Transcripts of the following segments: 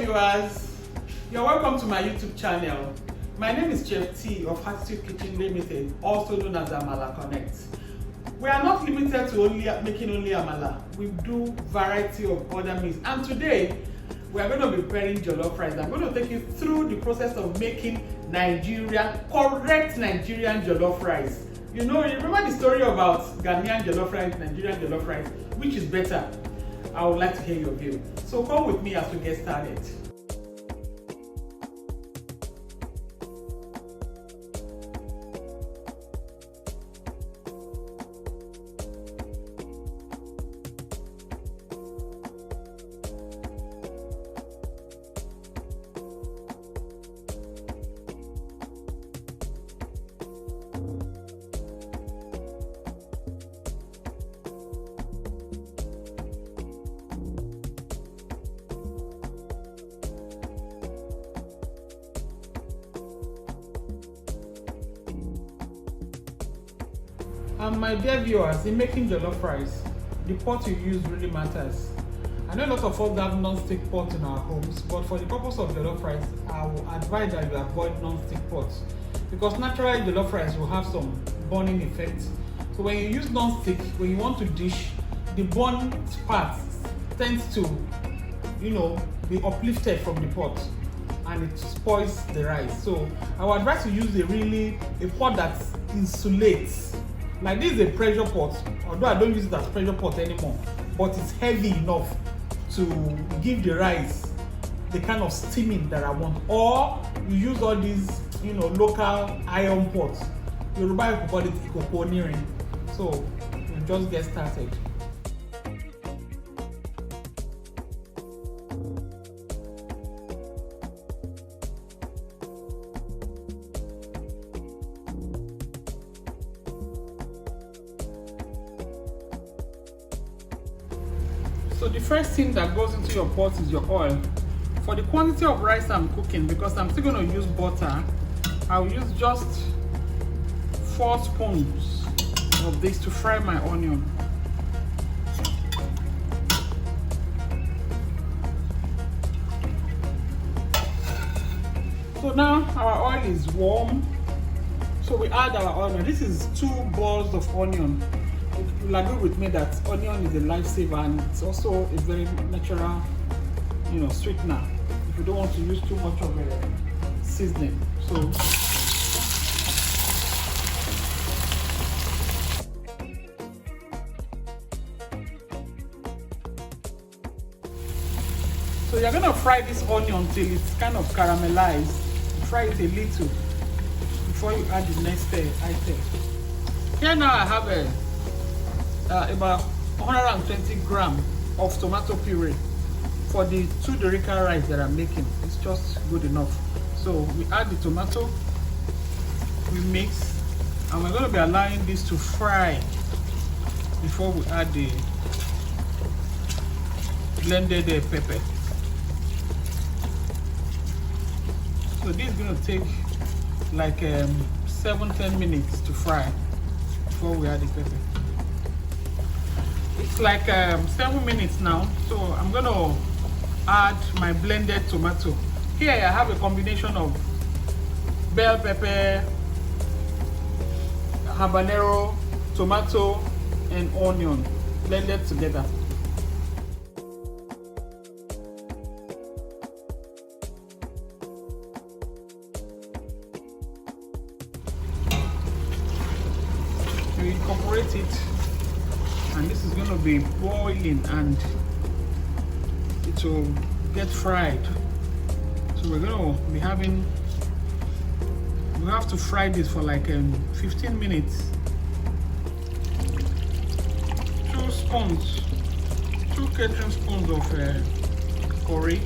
viewers, you're welcome to my YouTube channel. My name is Chef T of Heartitude Kitchen Limited, also known as Amala Connect. We are not limited to making only Amala. We do variety of other meals, and today we are going to be preparing jollof rice. I'm going to take you through the process of making correct Nigerian jollof rice. You remember the story about Ghanaian jollof rice, Nigerian jollof rice, which is better? I would like to hear your view. So come with me as we get started. My dear viewers, in making jollof rice, the pot you use really matters. I know a lot of us have non-stick pots in our homes, but for the purpose of jollof rice, I will advise that you avoid non-stick pots because naturally jollof rice will have some burning effect. So when you use non-stick, when you want to dish, the burnt part tends to, be uplifted from the pot and it spoils the rice. So I would advise to use a pot that insulates. Like this is a pressure pot, although I don't use it as pressure pot anymore, but it's heavy enough to give the rice the kind of steaming that I want. Or you use all these, local iron pots. Yoruba you call it ikokonirin. So you just get started. So the first thing that goes into your pot is your oil. For the quantity of rice I'm cooking, because I'm still going to use butter, I'll use just 4 spoons of this to fry my onion. So now our oil is warm, so we add our onion. This is 2 balls of onion. You'll agree with me that onion is a lifesaver, and it's also a very natural, sweetener if you don't want to use too much of a seasoning. So you're gonna fry this onion till it's kind of caramelized. Fry it a little before you add the next item. Here now I have about 120 grams of tomato puree for the 2 derica rice that I'm making. It's just good enough. So we add the tomato, we mix, and we're going to be allowing this to fry before we add the blended pepper. So this is going to take like 7-10 minutes to fry before we add the pepper. It's like 7 minutes now, so I'm going to add my blended tomato. Here I have a combination of bell pepper, habanero, tomato, and onion blended together. We incorporate it. And this is going to be boiling and it will get fried. So we're going to be we have to fry this for like 15 minutes. 2 catering spoons of curry,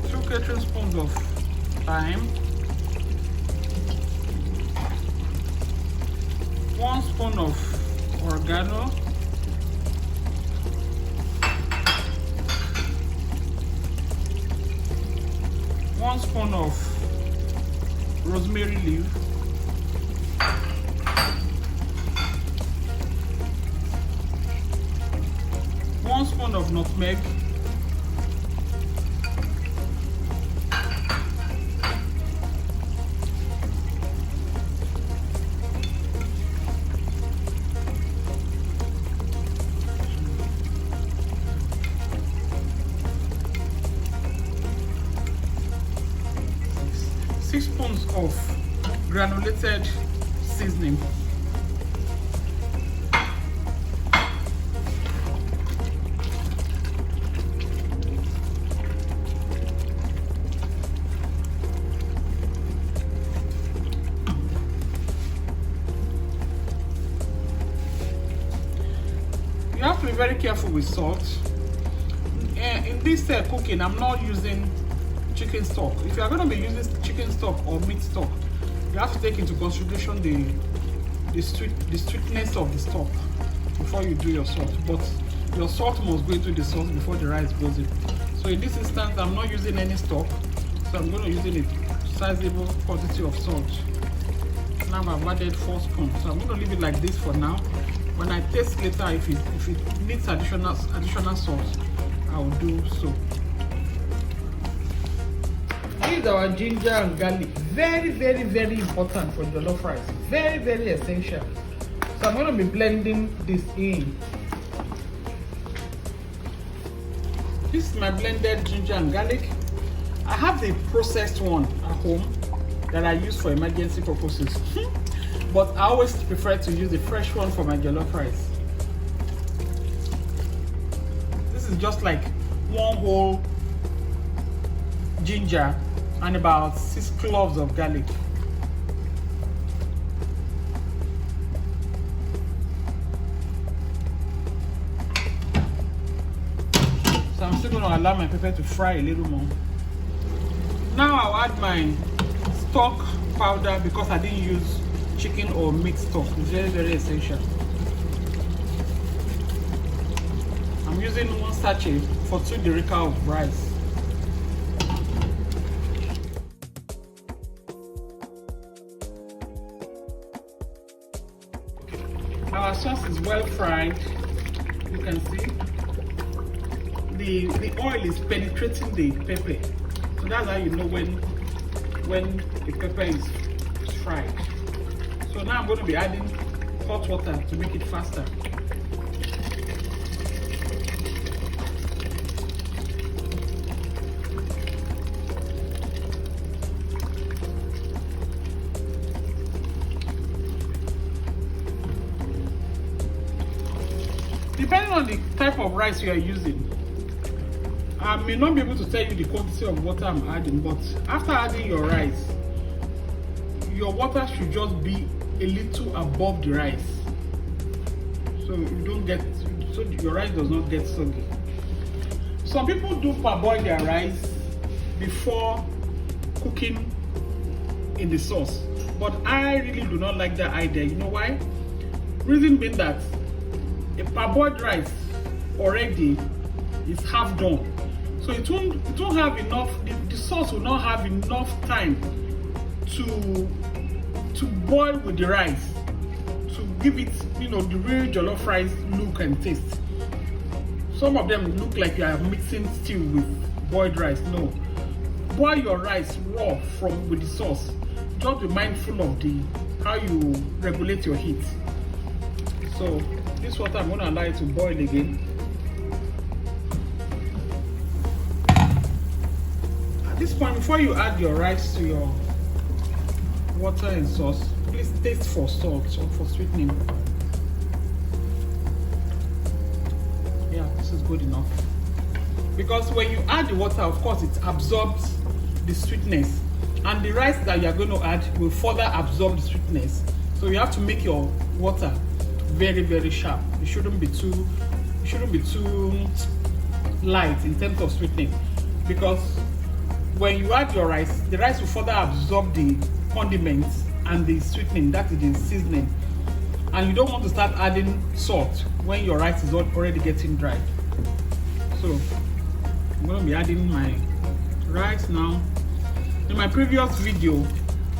2 catering spoons of thyme, 1 spoon of oregano, 1 spoon of rosemary leaf, 1 spoon of of nutmeg. Six spoons of granulated seasoning. You have to be very careful with salt. In this cooking, I'm not using chicken stock. If you are going to be using chicken stock or meat stock, you have to take into consideration the sweetness of the stock before you do your salt. But your salt must go into the sauce before the rice goes in. So in this instance, I'm not using any stock, so I'm going to use a sizable quantity of salt. Now I've added 4 spoons, so I'm going to leave it like this for now. When I taste later, if it needs additional salt, I will do so. This is our ginger and garlic. Very, very, very important for jollof rice. Very, very essential. So I'm going to be blending this in. This is my blended ginger and garlic. I have the processed one at home that I use for emergency purposes. But I always prefer to use the fresh one for my jollof rice. This is just like 1 whole ginger and about 6 cloves of garlic. So I'm still going to allow my pepper to fry a little more. Now I'll add my stock powder because I didn't use chicken or meat stock. It's very, very essential. I'm using 1 sachet for 2 derica of rice. Our sauce is well fried. You can see the oil is penetrating the pepper, so that's how you know when the pepper is fried. So now I'm going to be adding hot water to make it faster. Depending on the type of rice you are using, I may not be able to tell you the quantity of water I'm adding, but after adding your rice, your water should just be a little above the rice, so your rice does not get soggy. Some people do parboil their rice before cooking in the sauce, but I really do not like that idea. You know why? Reason being that a parboiled rice already is half done, so it won't have enough. The sauce will not have enough time to boil with the rice to give it, the real jollof rice look and taste. Some of them look like you are mixing stew with boiled rice. No, boil your rice raw with the sauce. Just be mindful of how you regulate your heat. So this water, I'm going to allow it to boil again. At this point, before you add your rice to your water and sauce, please taste for salt or for sweetening. Yeah, this is good enough. Because when you add the water, of course, it absorbs the sweetness, and the rice that you are going to add will further absorb the sweetness. So you have to make your water very, very sharp. It shouldn't be too light in terms of sweetening, because when you add your rice, the rice will further absorb the condiments and the sweetening, that is the seasoning, and you don't want to start adding salt when your rice is already getting dry. So I'm going to be adding my rice now. In my previous video,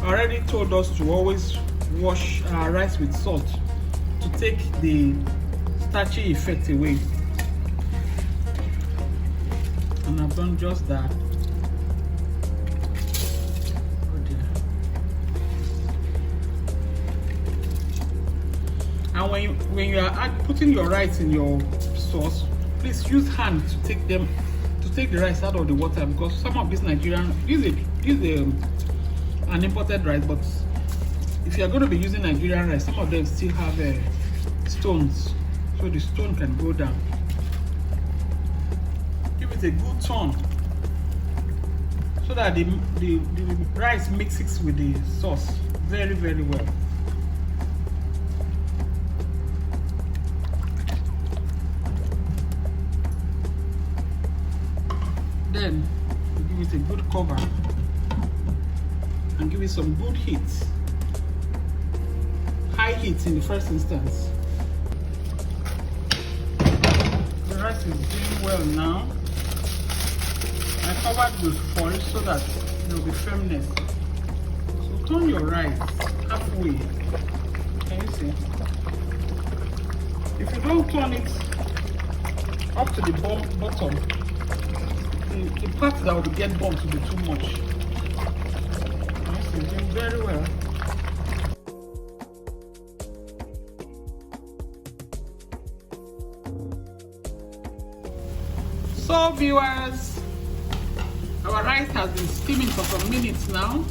I already told us to always wash our rice with salt to take the starchy effect away. And I've done just that. Oh dear. And when you are putting your rice in your sauce, please use hand to take the rice out of the water, because some of these Nigerian use an imported rice, but if you are going to be using Nigerian rice, some of them still have stones, so the stone can go down. Give it a good turn so that the rice mixes with the sauce very, very well. Then you give it a good cover and give it some good heat. High heat in the first instance. The rice is doing well now. I covered with foil so that there will be firmness. So turn your rice halfway. Can you see? If you don't turn it up to the bottom, the part that will get burnt will be too much. It's doing very well. So viewers, our rice has been steaming for some minutes now.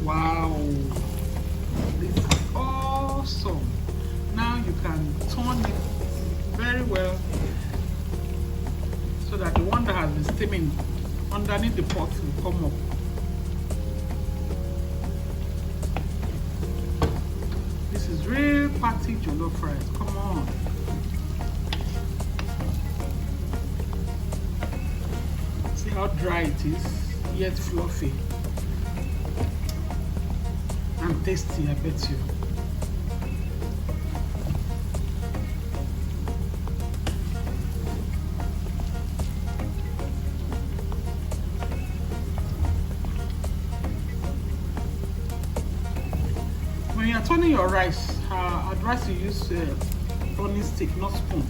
Wow, this is awesome. Now you can turn it very well so that the one that has been steaming underneath the pot will come up. This is real party jollof rice. Come on. See how dry it is, yet fluffy and tasty, I bet you. When you are turning your rice, I advise you use a turning stick, not spoon.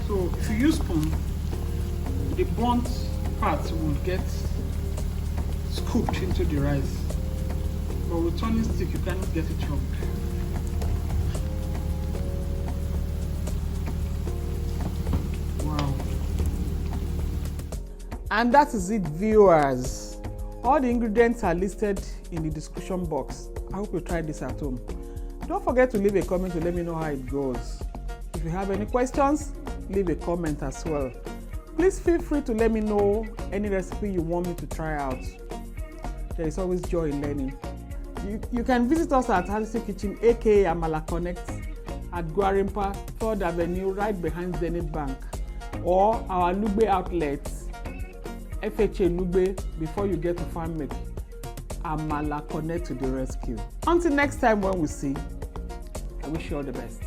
So if you use spoon, the burnt part will get scooped into the rice. But with turning stick, you cannot get it chopped. Wow. And that is it, viewers. All the ingredients are listed in the description box. I hope you try this at home. Don't forget to leave a comment to let me know how it goes. If you have any questions, leave a comment as well. Please feel free to let me know any recipe you want me to try out. There is always joy in learning. You can visit us at Heartitude Kitchen, aka Amala Connect, at Gwarimpa, 3rd Avenue, right behind Zenith Bank, or our Lugbe outlet, FHA Lugbe, before you get to Farm. Amala Connect to the rescue. Until next time when we see, I wish you all the best.